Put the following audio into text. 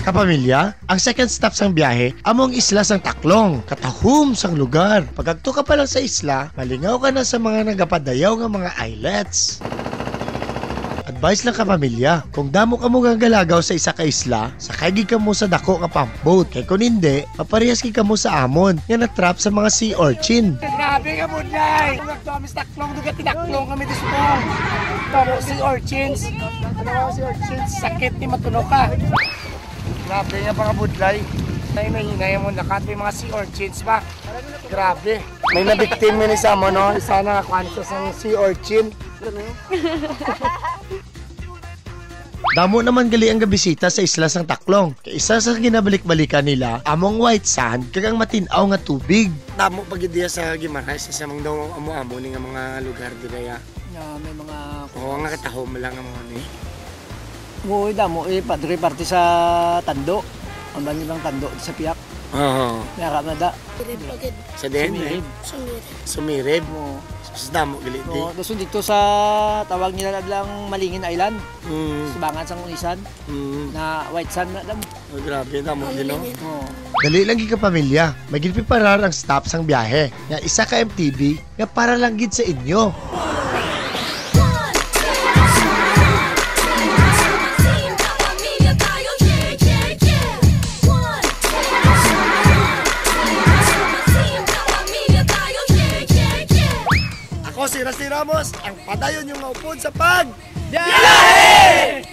Kapamilya, ang second stop sang biyahe among isla sang Taklong, katahom sang lugar. Pagagto ka pa lang sa isla, malingaw ka na sa mga nagapadayaw nga mga islets. Advice lang kapamilya, kung damo ka mo gagalagaw sa isa ka isla, sakay gid ka mo sa dako nga pump boat. Kay kung hindi, paparehas gid ka mo sa amon nga na-trap sa mga sea urchin. Grabe ka mo, Nay! Kung kami sa Taklong, duga tinaklong kami dito po. Tamo sea urchins. Ano mga sea urchins? Sakit ni matunog ka. Grabe nga mga budlay. May hinay mo nakat, may mga sea urchins ba? Grabe. May nabiktim mo ni Samo, no? Isa na kwanto sa sea urchin. Damo naman gali ang gabisita sa isla sang Taklong. Kay isa sa ginabalik-balikan nila, among white sand kagang matinaw nga tubig. Damo pag diya sa Gimaray, sa samang daw amo-amo ni nga mga lugar dira. May mga Oo nga katahom lang ang mga ni. Uy, damo padre parte sa Tando. Ang bani bang Tando sa Piak. Oo. Nara na da. Sa den. Sumirib. Mo. Sa damo gali di. No, doon dito sa tawag nila lang Malingin Island. Subangan sang Unisan na white sand na dam. Oh, grabe damo din no. Oh. Dali lang gid ka pamilya, may gid parar ang stop sang biyahe. Nga isa ka MTB nga para lang gid sa inyo. Ako si Rusty Ramos, ang padayon yung maupod sa pag... Biyahe!